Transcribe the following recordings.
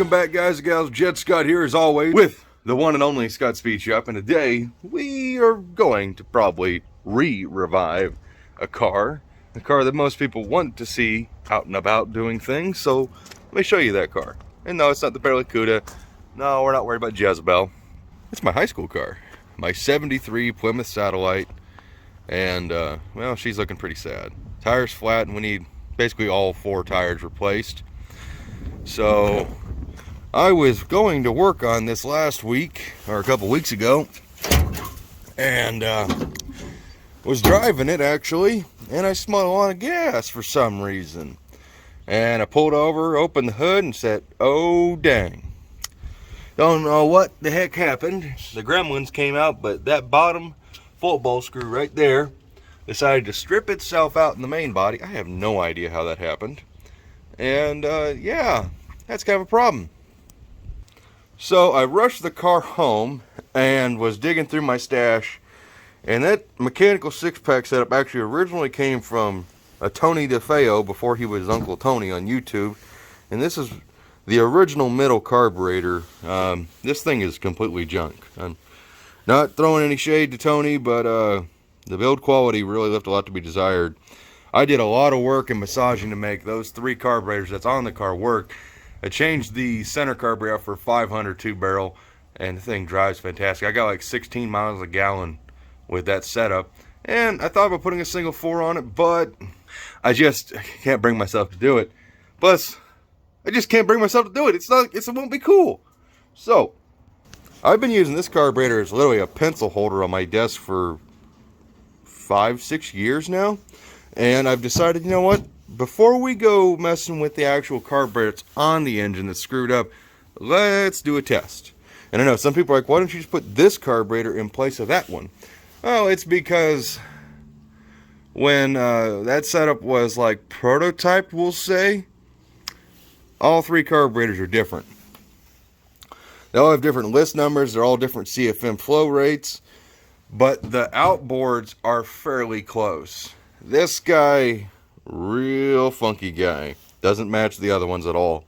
Welcome back, guys and gals. Jet Scott here as always with the one and only Scott Speech Up, and today we are going to probably revive a car that most people want to see out and about doing things. So let me show you that car. And no, it's not the Barracuda. No, we're not worried about Jezebel. It's my high school car, my 73 Plymouth Satellite, and well, she's looking pretty sad. Tires flat, and we need basically all 4 tires replaced. So I was going to work on this last week, or a couple weeks ago, and was driving it actually, and I smelled a lot of gas for some reason. And I pulled over, opened the hood, and said, oh dang. Don't know what the heck happened. The gremlins came out, but that bottom football screw right there decided to strip itself out in the main body. I have no idea how that happened. And yeah, that's kind of a problem. So I rushed the car home and was digging through my stash, and that mechanical 6-pack setup actually originally came from a Tony DeFeo before he was Uncle Tony on YouTube. And this is the original middle carburetor. This thing is completely junk. I'm not throwing any shade to Tony, but the build quality really left a lot to be desired. I did a lot of work and massaging to make those 3 carburetors that's on the car work. I changed the center carburetor out for 500 2-barrel, and the thing drives fantastic. I got like 16 miles a gallon with that setup, and I thought about putting a single 4 on it, but I just can't bring myself to do it. Plus, I just can't bring myself to do it. It won't be cool. So I've been using this carburetor as literally a pencil holder on my desk for 5-6 years now. And I've decided, you know what? Before we go messing with the actual carburetor that's on the engine that's screwed up, let's do a test. And I know some people are like, why don't you just put this carburetor in place of that one? Oh, it's because when that setup was like prototyped, we'll say, all 3 carburetors are different. They all have different list numbers. They're all different CFM flow rates. But the outboards are fairly close. This guy, real funky guy, doesn't match the other ones at all.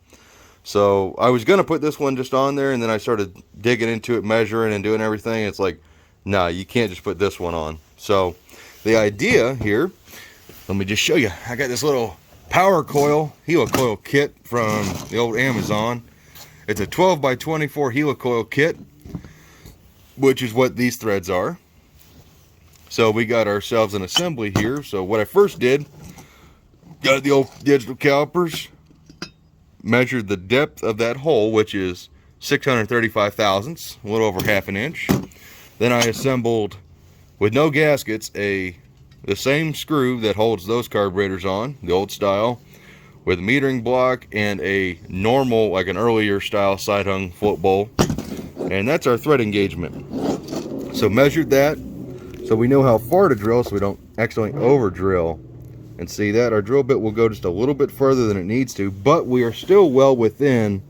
So I was going to put this one just on there, and then I started digging into it, measuring and doing everything. It's like, nah, you can't just put this one on. So the idea here, let me just show you. I got this little power coil, helicoil kit from the old Amazon. It's a 12x24 helicoil kit, which is what these threads are. So we got ourselves an assembly here. So what I first did, got the old digital calipers, measured the depth of that hole, which is 635 thousandths, a little over ½ inch. Then I assembled, with no gaskets, the same screw that holds those carburetors on, the old style, with a metering block and a normal, like an earlier style side hung float bowl. And that's our thread engagement. So measured that, so we know how far to drill so we don't accidentally over drill. And see that our drill bit will go just a little bit further than it needs to, but we are still well within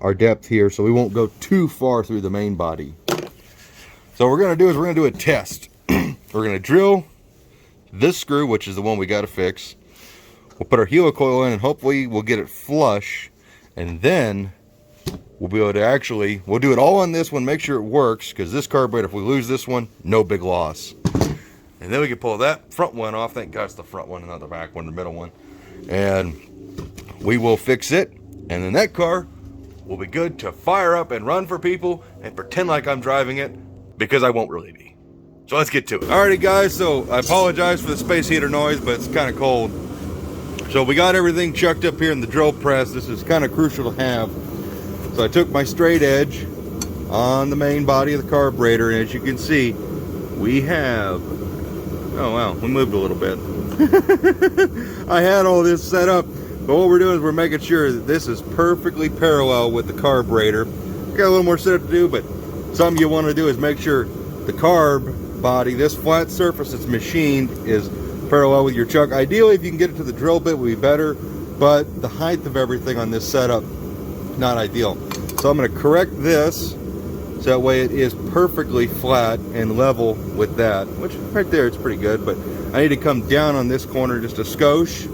our depth here, so we won't go too far through the main body. So what we're going to do is we're going to do a test. We're going to drill this screw, which is the one we got to fix. We'll put our helicoil in, and hopefully we'll get it flush, and then we'll be able to we'll do it all on this one, make sure it works, because this carburetor, if we lose this one, no big loss. And then we can pull that front one off. Thank God it's the front one and not the back one, the middle one. And we will fix it, and then that car will be good to fire up and run for people and pretend like I'm driving it, because I won't really be. So let's get to it. Alrighty guys, so I apologize for the space heater noise, but it's kind of cold. So we got everything chucked up here in the drill press. This is kind of crucial to have. So I took my straight edge on the main body of the carburetor, and as you can see, we have, oh wow, we moved a little bit. I had all this set up, but what we're doing is we're making sure that this is perfectly parallel with the carburetor. Got a little more setup to do, but something you want to do is make sure the carb body, this flat surface that's machined, is parallel with your chuck. Ideally, if you can get it to the drill bit, would be better, but the height of everything on this setup, not ideal. So I'm going to correct this so that way it is perfectly flat and level with that, which right there it's pretty good, but I need to come down on this corner just a skosh.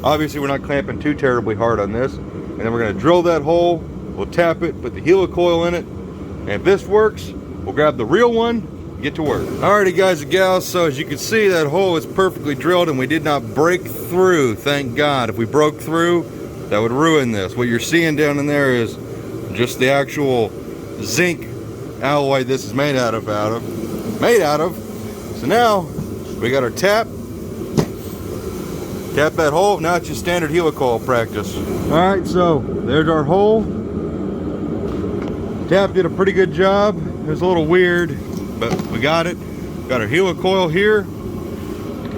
Obviously we're not clamping too terribly hard on this. and then we're going to drill that hole. We'll tap it, put the helicoil in it, and if this works, we'll grab the real one and get to work. Alrighty guys and gals, so as you can see, that hole is perfectly drilled and we did not break through, thank God. If we broke through, that would ruin this. What you're seeing down in there is just the actual zinc alloy this is made out of. So now we got our tap that hole. Now it's just standard helicoil practice. All right, so there's our hole. Tap did a pretty good job. It was a little weird, but we got it. Got our helicoil here.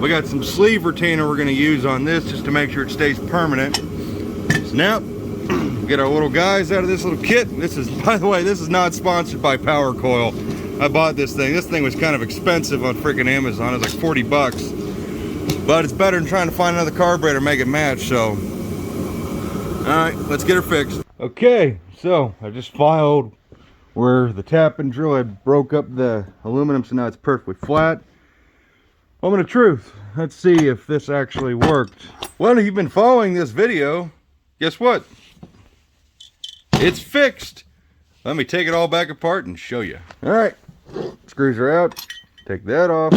We got some sleeve retainer we're going to use on this just to make sure it stays permanent. So now get our little guys out of this little kit. This is, by the way, this is not sponsored by Power Coil. I bought this thing. This thing was kind of expensive on freaking Amazon. It was like 40 bucks. But it's better than trying to find another carburetor make it match, so. Alright, let's get her fixed. Okay, so I just filed where the tap and drill had broke up the aluminum, so now it's perfectly flat. Moment of truth. Let's see if this actually worked. Well, if you've been following this video, guess what? It's fixed. Let me take it all back apart and show you. All right, screws are out. Take that off,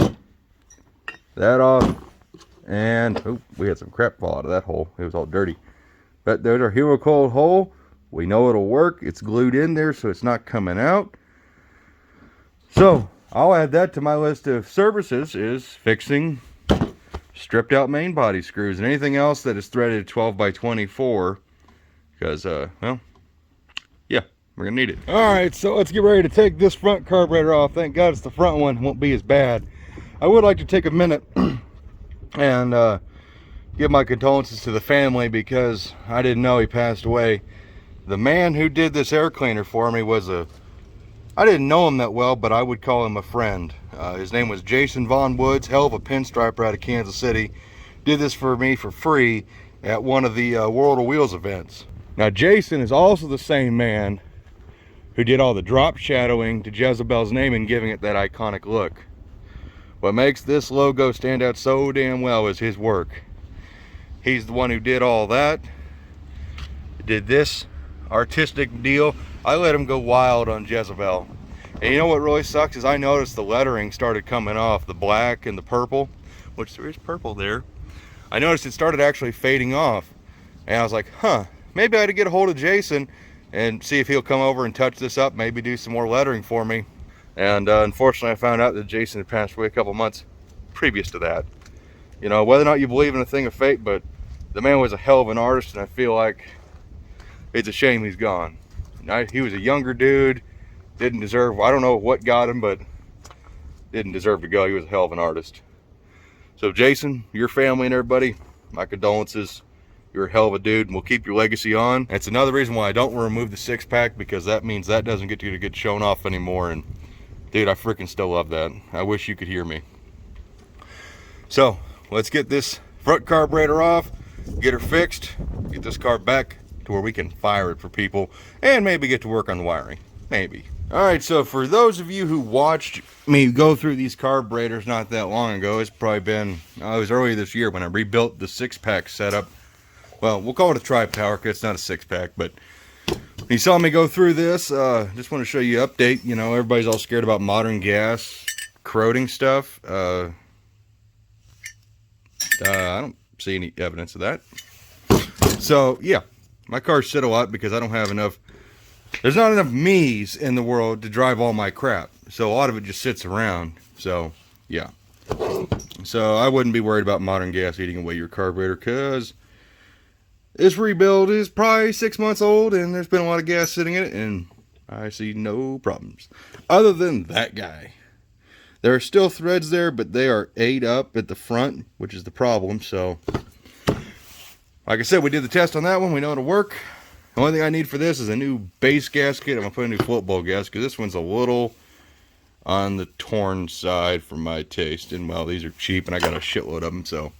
and oh, we had some crap fall out of that hole. It was all dirty. But there's our helicoil hole. We know it'll work. It's glued in there, so it's not coming out. So I'll add that to my list of services, is fixing stripped out main body screws and anything else that is threaded 12 by 24, because well, yeah, we're gonna need it. All right, so let's get ready to take this front carburetor off. Thank God it's the front one, it won't be as bad. I would like to take a minute and give my condolences to the family, because I didn't know he passed away. The man who did this air cleaner for me was I didn't know him that well, but I would call him a friend. His name was Jason Von Woods, hell of a pinstriper out of Kansas City. Did this for me for free at one of the World of Wheels events. Now Jason is also the same man who did all the drop shadowing to Jezebel's name and giving it that iconic look. What makes this logo stand out so damn well is his work. He's the one who did all that, did this artistic deal. I let him go wild on Jezebel. And you know what really sucks is I noticed the lettering started coming off, the black and the purple, which there is purple there. I noticed it started actually fading off. And I was like, huh, maybe I ought to get a hold of Jason and see if he'll come over and touch this up, maybe do some more lettering for me. And unfortunately I found out that Jason had passed away a couple months previous to that. You know, whether or not you believe in a thing of fate, but the man was a hell of an artist, and I feel like it's a shame he's gone. He was a younger dude, didn't deserve, I don't know what got him, but didn't deserve to go. He was a hell of an artist. So Jason, your family and everybody, my condolences. You're a hell of a dude, and we'll keep your legacy on. That's another reason why I don't remove the six-pack, because that means that doesn't get to get shown off anymore. And dude, I freaking still love that. I wish you could hear me. So let's get this front carburetor off, get her fixed, get this car back to where we can fire it for people, and maybe get to work on the wiring. Maybe. All right, so for those of you who watched me go through these carburetors not that long ago, it's probably been, it was earlier this year when I rebuilt the six-pack setup. Well, we'll call it a tri-power, because it's not a six-pack, but you saw me go through this. Just want to show you an update. You know, everybody's all scared about modern gas corroding stuff. I don't see any evidence of that. So, yeah, my cars sit a lot because I don't have enough. There's not enough me's in the world to drive all my crap. So a lot of it just sits around. So, yeah. So I wouldn't be worried about modern gas eating away your carburetor, because this rebuild is probably 6 months old and there's been a lot of gas sitting in it, and I see no problems. Other than that guy. There are still threads there, but they are ate up at the front, which is the problem. So, like I said, we did the test on that one. We know it'll work. The only thing I need for this is a new base gasket. I'm going to put a new float bowl gasket, because this one's a little on the torn side for my taste. And, well, these are cheap, and I got a shitload of them. So,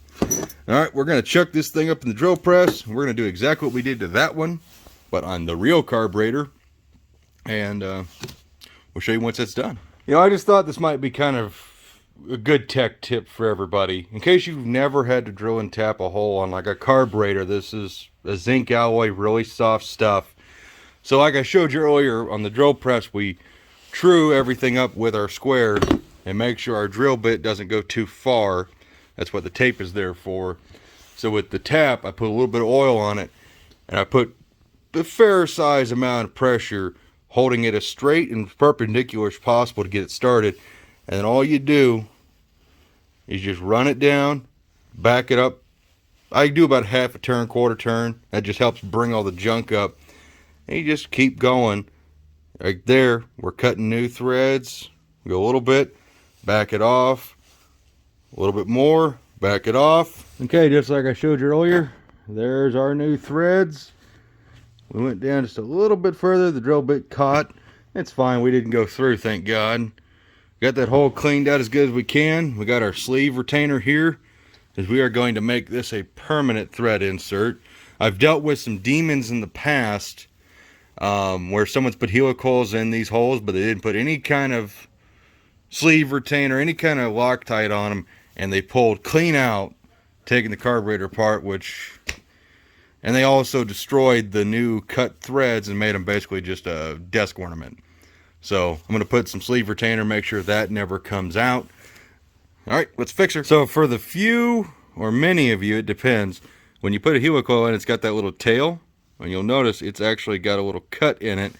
alright, we're going to chuck this thing up in the drill press. We're going to do exactly what we did to that one, but on the real carburetor. And we'll show you once it's done. You know, I just thought this might be kind of a good tech tip for everybody. In case you've never had to drill and tap a hole on like a carburetor, this is a zinc alloy, really soft stuff. So like I showed you earlier on the drill press, we true everything up with our square and make sure our drill bit doesn't go too far. That's what the tape is there for. So with the tap, I put a little bit of oil on it, and I put the fair size amount of pressure, holding it as straight and perpendicular as possible to get it started. And then all you do is just run it down, back it up. I do about half a turn, quarter turn. That just helps bring all the junk up. And you just keep going. Right there, we're cutting new threads. Go a little bit, back it off. A little bit more, back it off. Okay, just like I showed you earlier, there's our new threads. We went down just a little bit further. The drill bit caught. It's fine. We didn't go through, thank God. Got that hole cleaned out as good as we can. We got our sleeve retainer here, as we are going to make this a permanent thread insert. I've dealt with some demons in the past where someone's put helicals in these holes, but they didn't put any kind of sleeve retainer, any kind of Loctite on them, and they pulled clean out, taking the carburetor apart, and they also destroyed the new cut threads and made them basically just a desk ornament. So I'm going to put some sleeve retainer, make sure that never comes out. All right, let's fix her. So for the few or many of you, it depends. When you put a helical in, it's got that little tail, and you'll notice it's actually got a little cut in it.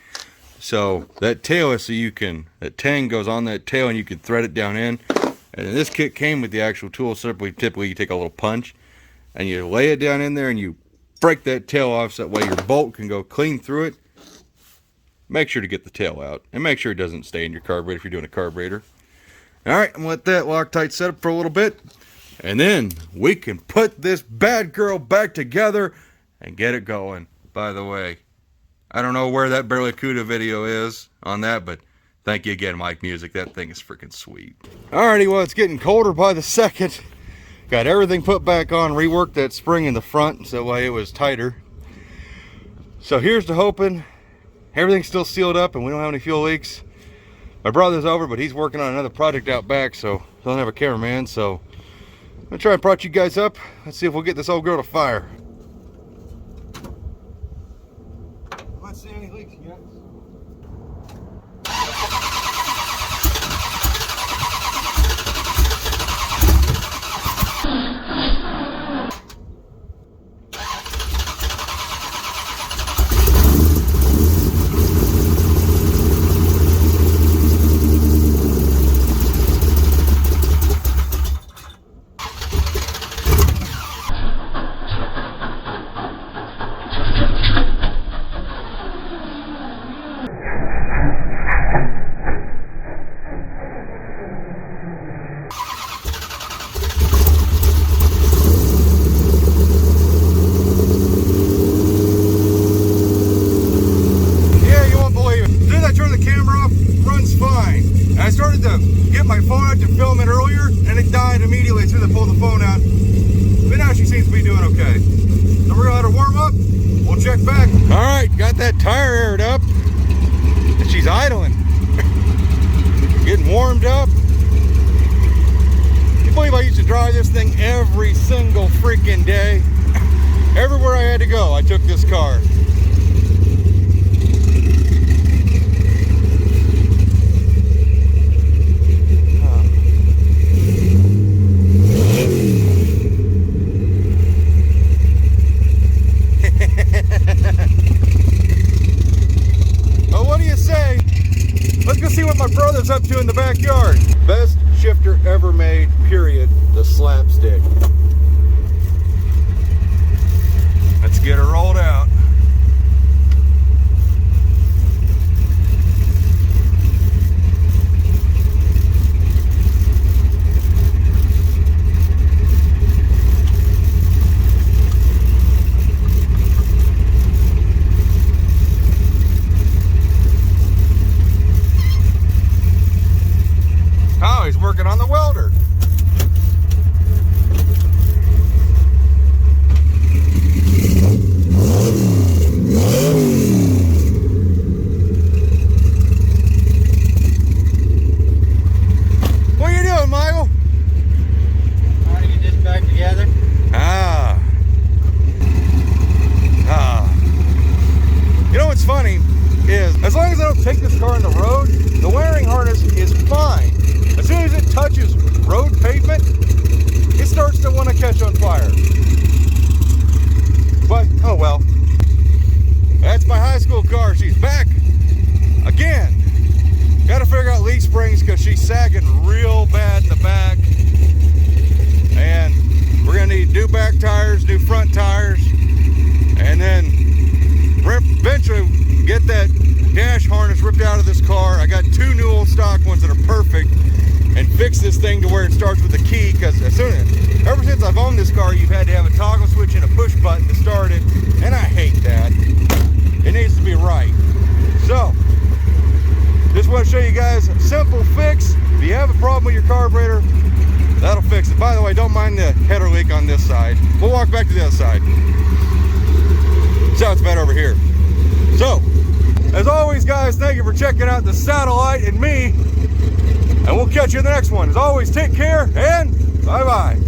So that tail is that tang goes on that tail and you can thread it down in. And this kit came with the actual tool. Typically you take a little punch and you lay it down in there and you break that tail off so that way your bolt can go clean through it. Make sure to get the tail out and make sure it doesn't stay in your carburetor if you're doing a carburetor. Alright, I'm going to let that Loctite set up for a little bit, and then we can put this bad girl back together and get it going. By the way, I don't know where that Barracuda video is on that, but thank you again, Mike Music. That thing is freaking sweet. Alrighty, well, it's getting colder by the second. Got everything put back on, reworked that spring in the front so that way it was tighter. So here's to hoping everything's still sealed up and we don't have any fuel leaks. My brother's over, but he's working on another project out back, so don't have a cameraman. So I'm gonna try and prop you guys up. Let's see if we'll get this old girl to fire. Not seeing any leaks yet. I started to get my phone out to film it earlier, and it died immediately as soon as I pulled the phone out. But now she seems to be doing okay. So we're gonna let her warm up. We'll check back. All right, got that tire aired up, and she's idling, getting warmed up. Can you believe I used to drive this thing every single freaking day? Everywhere I had to go, I took this car. Well, what do you say? Let's go see what my brother's up to in the backyard. Best shifter ever made, period. The slapstick. Let's get her rolled out. Oh, he's working on the welder. springs because she's sagging real bad in the back. And we're gonna need new back tires, new front tires, and then eventually get that dash harness ripped out of this car. I got 2 new old stock ones that are perfect, and fix this thing to where it starts with a key, because ever since I've owned this car, you've had to have a toggle switch and a push button to start it, and I hate that. It needs to be right. So, just want to show you guys a simple fix. If you have a problem with your carburetor, that'll fix it. By the way, don't mind the header leak on this side. We'll walk back to the other side. Sounds better over here. So, as always, guys, thank you for checking out the satellite and me. And we'll catch you in the next one. As always, take care and bye-bye.